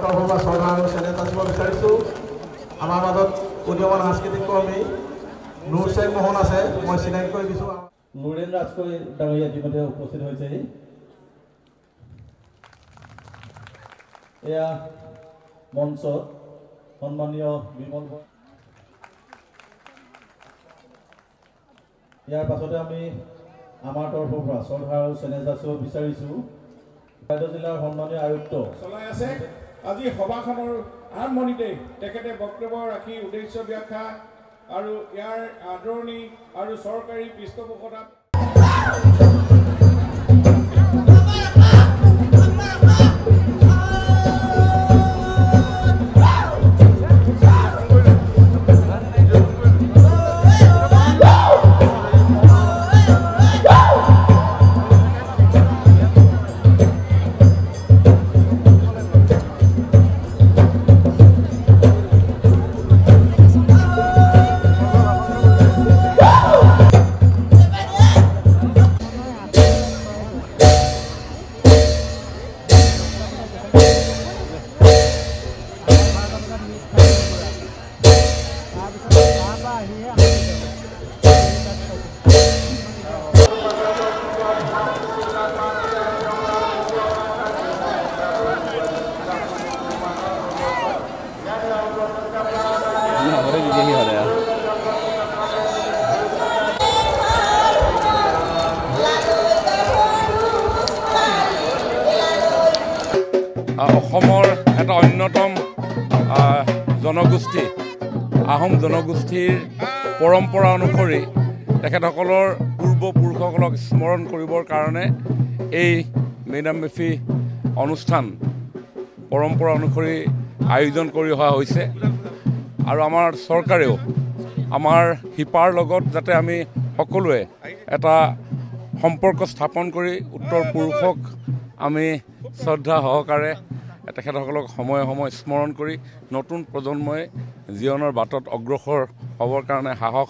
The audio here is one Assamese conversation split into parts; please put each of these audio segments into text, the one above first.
তৰফৰ পৰা শ্ৰদ্ধা আৰু চেনেহ যাচিব বিচাৰিছোঁ। আমাৰ মাজত উদীয়মান সাংস্কৃতিক কৰ্মী নুৰ শ্বেখ মোহন আছে, মই চিনাকি কৰি দিছোঁ। নুৰেন ৰাজকৈ ডাঙৰীয়া ইতিমধ্যে উপস্থিত হৈছেহি। এয়া মঞ্চত সন্মানীয় বিমল। ইয়াৰ পাছতে আমি আমাৰ তৰফৰ পৰা শ্ৰদ্ধা আৰু চেনেহ যাচিব বিচাৰিছোঁ চৰাইদেউ জিলাৰ সন্মানীয় আয়ুক্ত চলাই আছে। আজি সভাখনৰ আৰম্ভণিতে তেখেতে বক্তব্য ৰাখি উদ্দেশ্য ব্যাখ্যা আৰু ইয়াৰ আদৰণি আৰু চৰকাৰী পৃষ্ঠপোষকতাত অসমৰ এটা অন্যতম জনগোষ্ঠী আহোম জনগোষ্ঠীৰ পৰম্পৰা অনুসৰি তেখেতসকলৰ পূৰ্বপুৰুষসকলক স্মৰণ কৰিবৰ কাৰণে এই মেডাম মেফি অনুষ্ঠান পৰম্পৰা অনুসৰি আয়োজন কৰি অহা হৈছে। আৰু আমাৰ চৰকাৰেও আমাৰ শিপাৰ লগত যাতে আমি সকলোৱে এটা সম্পৰ্ক স্থাপন কৰি উত্তৰ পুৰুষক আমি শ্ৰদ্ধা সহকাৰে তেখেতসকলক সময়ে সময়ে স্মৰণ কৰি নতুন প্ৰজন্মই জীৱনৰ বাটত অগ্ৰসৰ হ'বৰ কাৰণে সাহস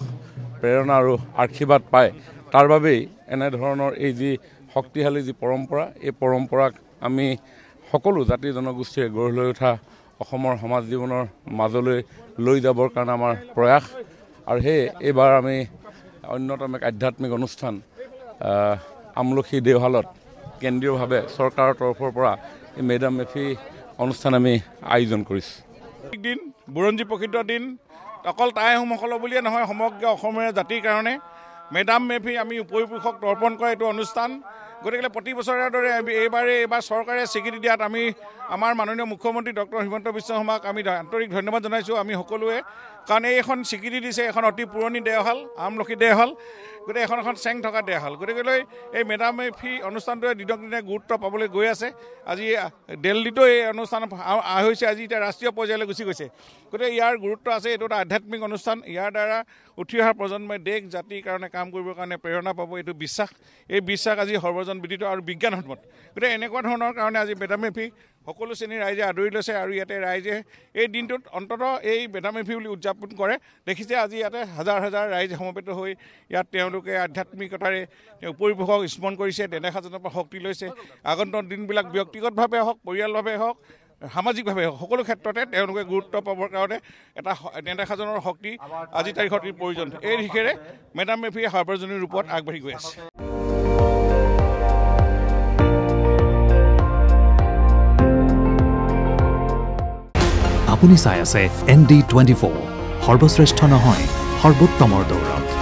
প্ৰেৰণা আৰু আশীৰ্বাদ পায়। তাৰ বাবেই এনেধৰণৰ এই যি শক্তিশালী যি পৰম্পৰা, এই পৰম্পৰাক আমি সকলো জাতি জনগোষ্ঠীয়ে গঢ় লৈ উঠা অসমৰ সমাজ জীৱনৰ মাজলৈ লৈ যাবৰ কাৰণে আমাৰ প্ৰয়াস। আৰু সেয়ে এইবাৰ আমি অন্যতম এক আধ্যাত্মিক অনুষ্ঠান আমলখি দেওশালত কেন্দ্ৰীয়ভাৱে চৰকাৰৰ তৰফৰ পৰা এই মেডাম মেফি অনুষ্ঠান আমি আয়োজন কৰিছোঁ। দিন বুৰঞ্জী প্ৰকৃত দিন অকল টাই আহোমসকলৰ বুলিয়ে নহয়, সমগ্ৰ অসমীয়া জাতিৰ কাৰণে মেডাম মেফি আমি উপৰিপুৰুষক তৰ্পণ কৰা এইটো অনুষ্ঠান। গতিকে প্ৰতি বছৰৰ দৰে এইবাৰ চৰকাৰে স্বীকৃতি দিয়াত আমি আমাৰ মাননীয় মুখ্যমন্ত্ৰী ডক্টৰ হিমন্ত বিশ্ব শৰ্মাক আমি আন্তৰিক ধন্যবাদ জনাইছোঁ আমি সকলোৱে। কাৰণ এইখন স্বীকৃতি দিছে, এখন অতি পুৰণি দেওশাল, আমলখি দেওশাল, গতিকে এখন চেং থকা দেওশাল। গতিকেলৈ এই মেডাম মেফি অনুষ্ঠানটোৱে দিনক দিনে গুৰুত্ব পাবলৈ গৈ আছে। আজি দিল্লীতো এই অনুষ্ঠান হৈছে, আজি এতিয়া ৰাষ্ট্ৰীয় পৰ্যায়লৈ গুচি গৈছে। গতিকে ইয়াৰ গুৰুত্ব আছে। এইটো এটা আধ্যাত্মিক অনুষ্ঠান। ইয়াৰ দ্বাৰা উঠি অহা প্ৰজন্মই দেশ জাতিৰ কাৰণে কাম কৰিবৰ কাৰণে প্ৰেৰণা পাব, এইটো বিশ্বাস। এই বিশ্বাস আজি সৰ্বজন বিদিত আৰু বিজ্ঞানসন্মত। গতিকে এনেকুৱা ধৰণৰ কাৰণে আজি মেডাম মেফি সকলো শ্ৰেণীৰ ৰাইজে আদৰি লৈছে। আৰু ইয়াতে ৰাইজে এই দিনটোত অন্ততঃ এই মেডাম মেফি বুলি উদযাপন কৰে। দেখিছে আজি ইয়াতে হাজাৰ হাজাৰ ৰাইজ সমবেত হৈ ইয়াত তেওঁলোকে আধ্যাত্মিকতাৰে উপৰিপুৰুষক স্মৰণ কৰিছে, নেদেখাজনৰ পৰা শক্তি লৈছে। আগন্তুক দিনবিলাক ব্যক্তিগতভাৱে হওক, পৰিয়ালভাৱে হওক, সামাজিকভাৱে হওক, সকলো ক্ষেত্ৰতে তেওঁলোকে গুৰুত্ব পাবৰ কাৰণে এটা নেদেখাজনৰ শক্তি আজিৰ তাৰিখত প্ৰয়োজন। এই দিশেৰে মেডাম মেফিয়ে সাৰ্বজনীন ৰূপত আগবাঢ়ি গৈ আছে। আপুনি চাই আছে ND24, সৰ্বশ্ৰেষ্ঠ নহয় সৰ্বোত্তমৰ দৌৰত।